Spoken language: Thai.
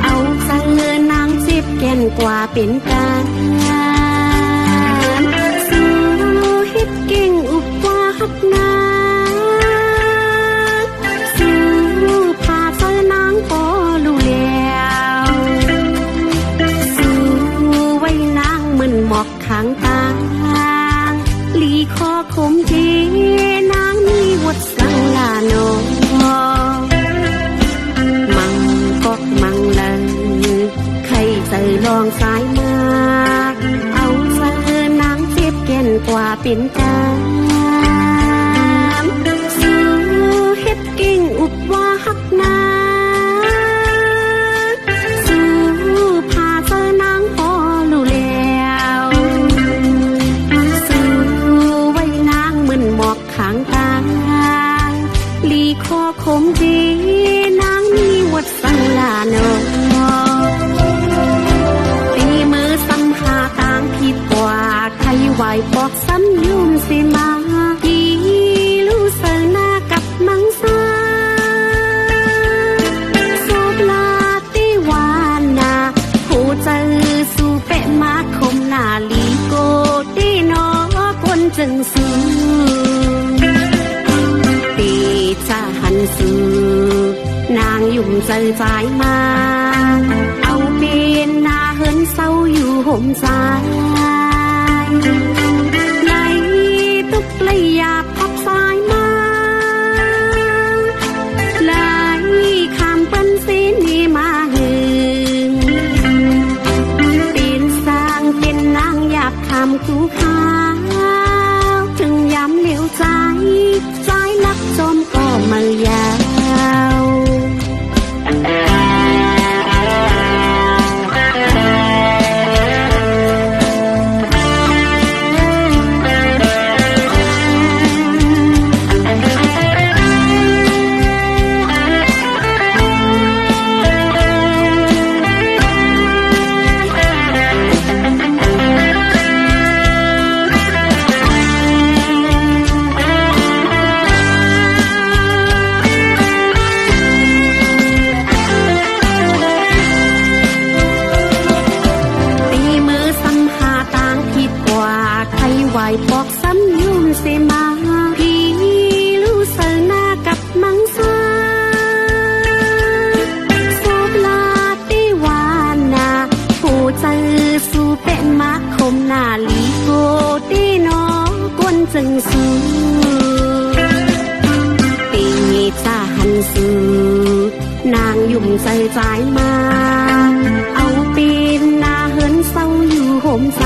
เอาเสือนางจิบแก่นกว่าเป็นการสู้ฮิตเก่งอุปวาหักนาสู้พาเสือนางพอรู้แล้วสู้ไว้นางเหมือนหมอกข้างตาลีคอคมทีนางมีวัดสังลาโนมังก็มังลันใครใจลองสายมาเอาเสือนางเจ็บแก่นกว่าเป็นการสู้เฮ็ดเก่งอุบว่าหักนาสู้พาเสือนางพอรู้แล้วสู้ไว้นางเหมือนหมอกข้างตาลีคอคมดีนางมีวัดสังลาโนตีมือซ้ำหาตางผิดกว่าใครไหวบอกซ้ำยุ่มสิมาอีลูเสนากับมังสาสูบลาตีวานนาผู้เจอสู่เปะมาคมนาลีโกตีนอคนจึงสู้ตีจะหันสู้นางยุ่มใจใจมาเอาเป็นนาเฮินเศร้าอยู่ห่มใจไหลตุกเลยอยากพับสายมาไหลข้ามปันสีนี้มาหึงเป็นสร้างเป็นนางอยากข้ามคู่ข้าวถึงย้ำเหลียวใจใจลักจมก็มายาวบอกซ้ำยุ่มเสมาพี่ลูเสนากับมังสาสูบลาตีวานนาผู้เจอสู่เป็นมาคมนาลีโกตีนอกวนจึงสู้ตีจะหันสู้นางยุ่มใจใจมาเอาเป็นนาเฮินเศร้าอยู่ห่มใจ